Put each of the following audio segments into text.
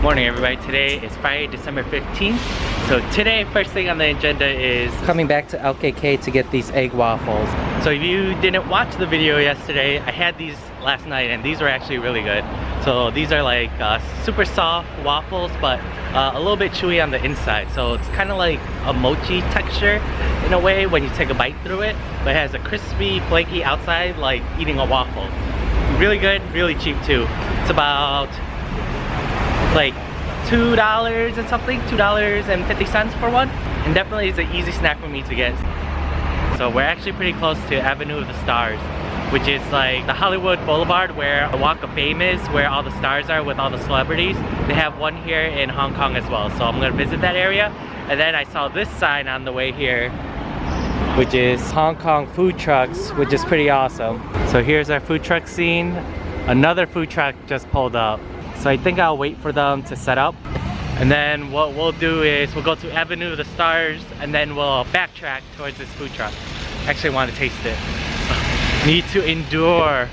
Morning everybody, today is Friday, December 15th. So today, first thing on the agenda is coming back to LKK to get these egg waffles. So if you didn't watch the video yesterday, I had these last night and these were actually really good. So these are like super soft waffles, but a little bit chewy on the inside. So it's kind of like a mochi texture in a way when you take a bite through it, but it has a crispy, flaky outside like eating a waffle. Really good, really cheap too. It's about like $2 and something, $2.50 for one, and definitely is an easy snack for me to get. So we're actually pretty close to Avenue of the Stars, which is like the Hollywood Boulevard where the Walk of Fame is, where all the stars are with all the celebrities. They have one here in Hong Kong as well, so I'm gonna visit that area. And then I saw this sign on the way here, which is Hong Kong food trucks, which is pretty awesome. So here's our food truck scene. Another food truck just pulled up. So I think I'll wait for them to set up. And then what we'll do is we'll go to Avenue of the Stars and then we'll backtrack towards this food truck. Actually want to taste it. Need to endure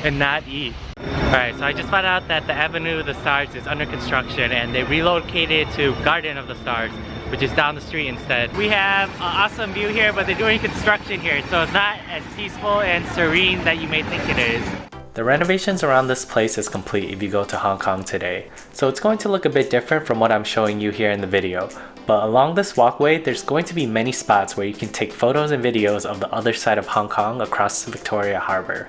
and not eat. Alright, so I just found out that the Avenue of the Stars is under construction and they relocated to Garden of the Stars, which is down the street instead. We have an awesome view here, but they're doing construction here, so it's not as peaceful and serene that you may think it is. The renovations around this place is complete if you go to Hong Kong today, so it's going to look a bit different from what I'm showing you here in the video. But along this walkway, there's going to be many spots where you can take photos and videos of the other side of Hong Kong across Victoria Harbour.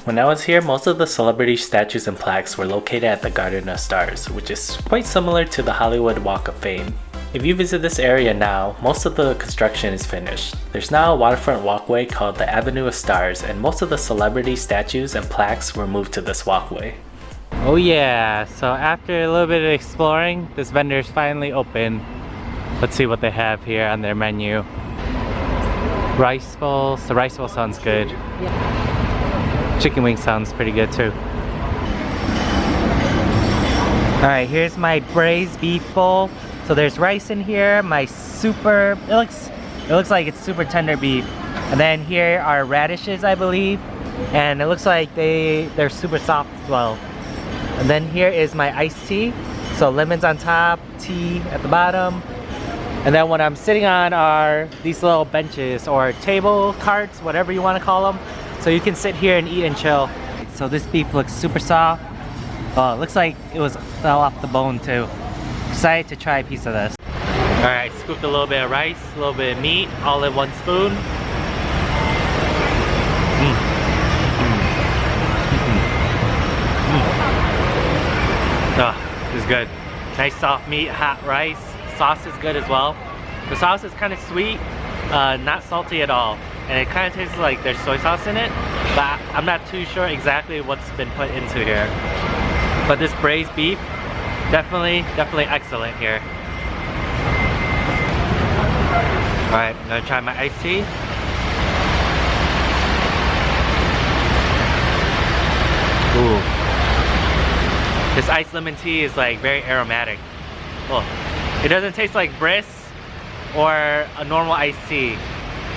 When I was here, most of the celebrity statues and plaques were located at the Garden of Stars, which is quite similar to the Hollywood Walk of Fame. If you visit this area now, most of the construction is finished. There's now a waterfront walkway called the Avenue of Stars, and most of the celebrity statues and plaques were moved to this walkway. Oh yeah, so after a little bit of exploring, this vendor is finally open. Let's see what they have here on their menu. Rice bowls, the rice bowl sounds good. Chicken wing sounds pretty good too. Alright, here's my braised beef bowl. So there's rice in here, my super, it looks like it's super tender beef. And then here are radishes, I believe. And it looks like they're super soft as well. And then here is my iced tea. So lemons on top, tea at the bottom. And then what I'm sitting on are these little benches or table carts, whatever you want to call them. So you can sit here and eat and chill. So this beef looks super soft. Oh, it looks like it fell off the bone too. Excited to try a piece of this. Alright, scooped a little bit of rice, a little bit of meat, all in one spoon. Oh, this is good. Nice soft meat, hot rice. Sauce is good as well. The sauce is kind of sweet, not salty at all. And it kind of tastes like there's soy sauce in it, but I'm not too sure exactly what's been put into here. But this braised beef, definitely excellent here. Alright, I'm gonna try my iced tea. Ooh. This iced lemon tea is like very aromatic. Oh, it doesn't taste like Brisk or a normal iced tea.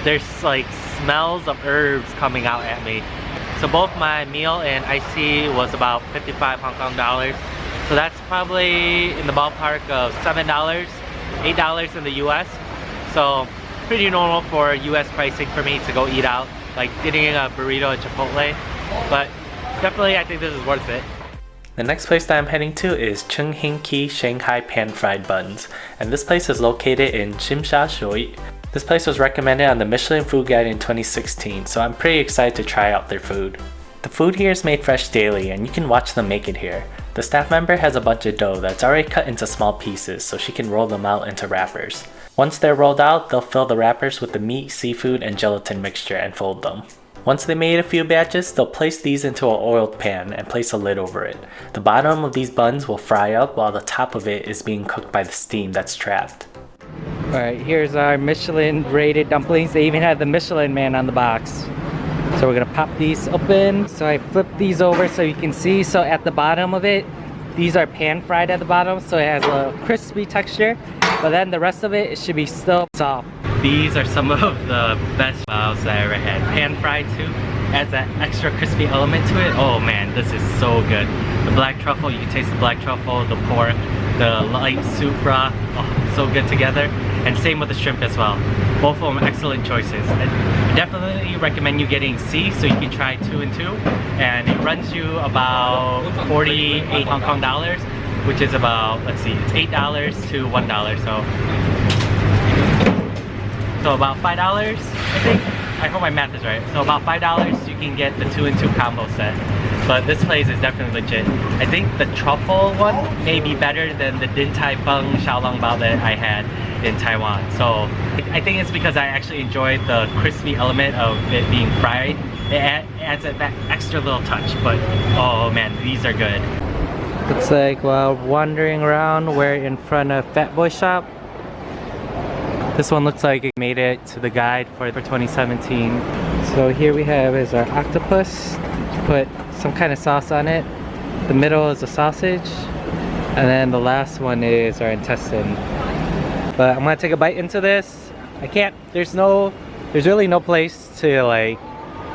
There's like smells of herbs coming out at me. So both my meal and iced tea was about 55 Hong Kong dollars. So that's probably in the ballpark of $7, $8 in the US. So pretty normal for US pricing for me to go eat out, like getting a burrito at Chipotle. But definitely I think this is worth it. The next place that I'm heading to is Hing Shanghai pan-fried buns. And this place is located in Tsim Sha Tsui. This place was recommended on the Michelin Food Guide in 2016, so I'm pretty excited to try out their food. The food here is made fresh daily and you can watch them make it here. The staff member has a bunch of dough that's already cut into small pieces so she can roll them out into wrappers. Once they're rolled out, they'll fill the wrappers with the meat, seafood, and gelatin mixture and fold them. Once they made a few batches, they'll place these into an oiled pan and place a lid over it. The bottom of these buns will fry up while the top of it is being cooked by the steam that's trapped. Alright, here's our Michelin rated dumplings. They even have the Michelin man on the box. So we're gonna pop these open. So I flipped these over so you can see. So at the bottom of it, these are pan fried at the bottom, so it has a crispy texture. But then the rest of it should be still soft. These are some of the best baos I ever had. Pan fried too. Adds that extra crispy element to it. Oh man, this is so good. The black truffle, you can taste the black truffle, the pork. the light soup broth, oh, so good together. And same with the shrimp as well. Both of them excellent choices. I definitely recommend you getting C so you can try 2 and 2. And it runs you about 48 Hong Kong dollars, which is about, let's see, it's $8 to $1. So about $5, I think. I hope my math is right. So about $5 you can get the 2 and 2 combo set. But this place is definitely legit. I think the truffle one may be better than the Din Tai Fung Xiaolong Bao that I had in Taiwan. So I think it's because I actually enjoyed the crispy element of it being fried. It adds that extra little touch, but oh man, these are good. Looks like while wandering around, we're in front of Fat Boy Shop. This one looks like it made it to the guide for 2017. So here we have is our octopus. Put some kind of sauce on it. The middle is a sausage. And then the last one is our intestine. But I'm gonna take a bite into this. I can't, there's really no place to like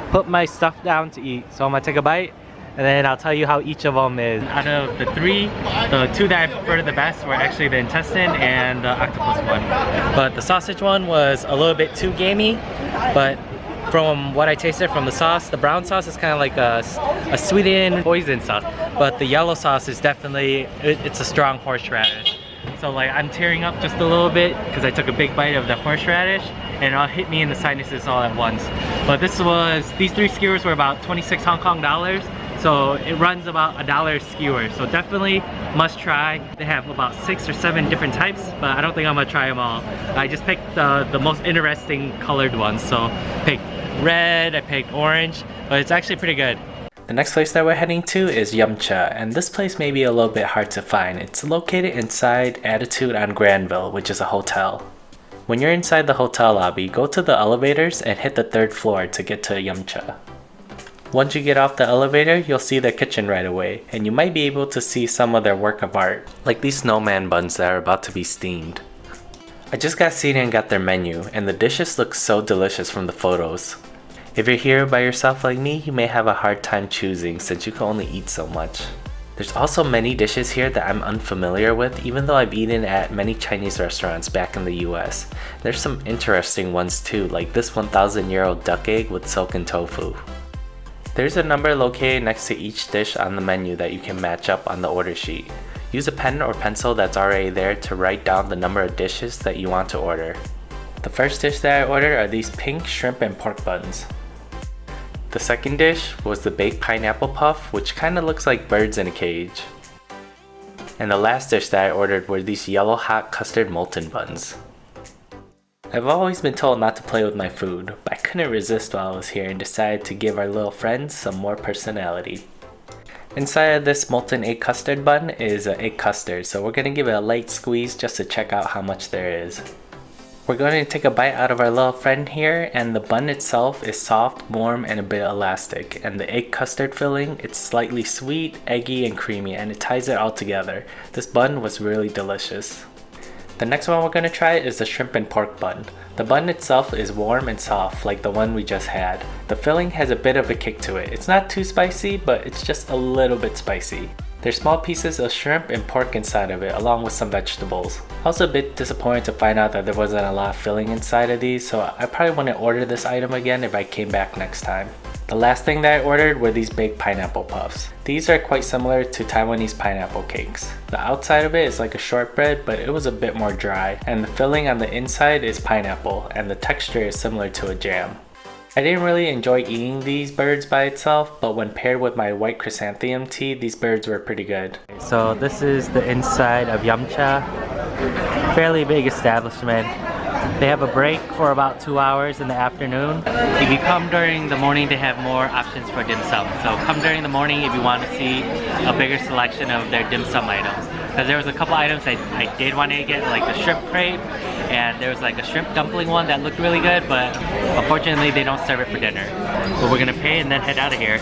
put my stuff down to eat. So I'm gonna take a bite and then I'll tell you how each of them is. Out of the 3, the 2 that I prefer the best were actually the intestine and the octopus one. But the sausage one was a little bit too gamey, but from what I tasted from the sauce, the brown sauce is kind of like a sweetened hoisin sauce. But the yellow sauce is definitely, it's a strong horseradish. So like I'm tearing up just a little bit because I took a big bite of the horseradish and it'll hit me in the sinuses all at once. But these 3 skewers were about 26 Hong Kong dollars. So it runs about $1 a skewer. So definitely must try. They have about 6 or 7 different types, but I don't think I'm gonna try them all. I just picked the most interesting colored ones. So I picked red, I picked orange, but it's actually pretty good. The next place that we're heading to is Yum Cha, and this place may be a little bit hard to find. It's located inside Attitude on Granville, which is a hotel. When you're inside the hotel lobby, go to the elevators and hit the 3rd floor to get to Yum Cha. Once you get off the elevator, you'll see their kitchen right away, and you might be able to see some of their work of art, like these snowman buns that are about to be steamed. I just got seated and got their menu, and the dishes look so delicious from the photos. If you're here by yourself like me, you may have a hard time choosing since you can only eat so much. There's also many dishes here that I'm unfamiliar with, even though I've eaten at many Chinese restaurants back in the US. There's some interesting ones too, like this 1,000-year-old duck egg with silken tofu. There's a number located next to each dish on the menu that you can match up on the order sheet. Use a pen or pencil that's already there to write down the number of dishes that you want to order. The first dish that I ordered are these pink shrimp and pork buns. The second dish was the baked pineapple puff, which kind of looks like birds in a cage. And the last dish that I ordered were these yellow hot custard molten buns. I've always been told not to play with my food, but I couldn't resist while I was here and decided to give our little friends some more personality. Inside of this molten egg custard bun is an egg custard, so we're going to give it a light squeeze just to check out how much there is. We're going to take a bite out of our little friend here, and the bun itself is soft, warm, and a bit elastic. And the egg custard filling, it's slightly sweet, eggy, and creamy, and it ties it all together. This bun was really delicious. The next one we're going to try is the shrimp and pork bun. The bun itself is warm and soft like the one we just had. The filling has a bit of a kick to it. It's not too spicy, but it's just a little bit spicy. There's small pieces of shrimp and pork inside of it, along with some vegetables. I was a bit disappointed to find out that there wasn't a lot of filling inside of these, so I probably wouldn't order this item again if I came back next time. The last thing that I ordered were these baked pineapple puffs. These are quite similar to Taiwanese pineapple cakes. The outside of it is like a shortbread, but it was a bit more dry, and the filling on the inside is pineapple, and the texture is similar to a jam. I didn't really enjoy eating these birds by itself, but when paired with my white chrysanthemum tea, these birds were pretty good. So this is the inside of Yum Cha. Fairly big establishment. They have a break for about 2 hours in the afternoon. If you come during the morning, they have more options for dim sum. So come during the morning if you want to see a bigger selection of their dim sum items. Because there was a couple items I did want to get, like the shrimp crepe, and there was like a shrimp dumpling one that looked really good, but unfortunately they don't serve it for dinner. So we're gonna pay and then head out of here.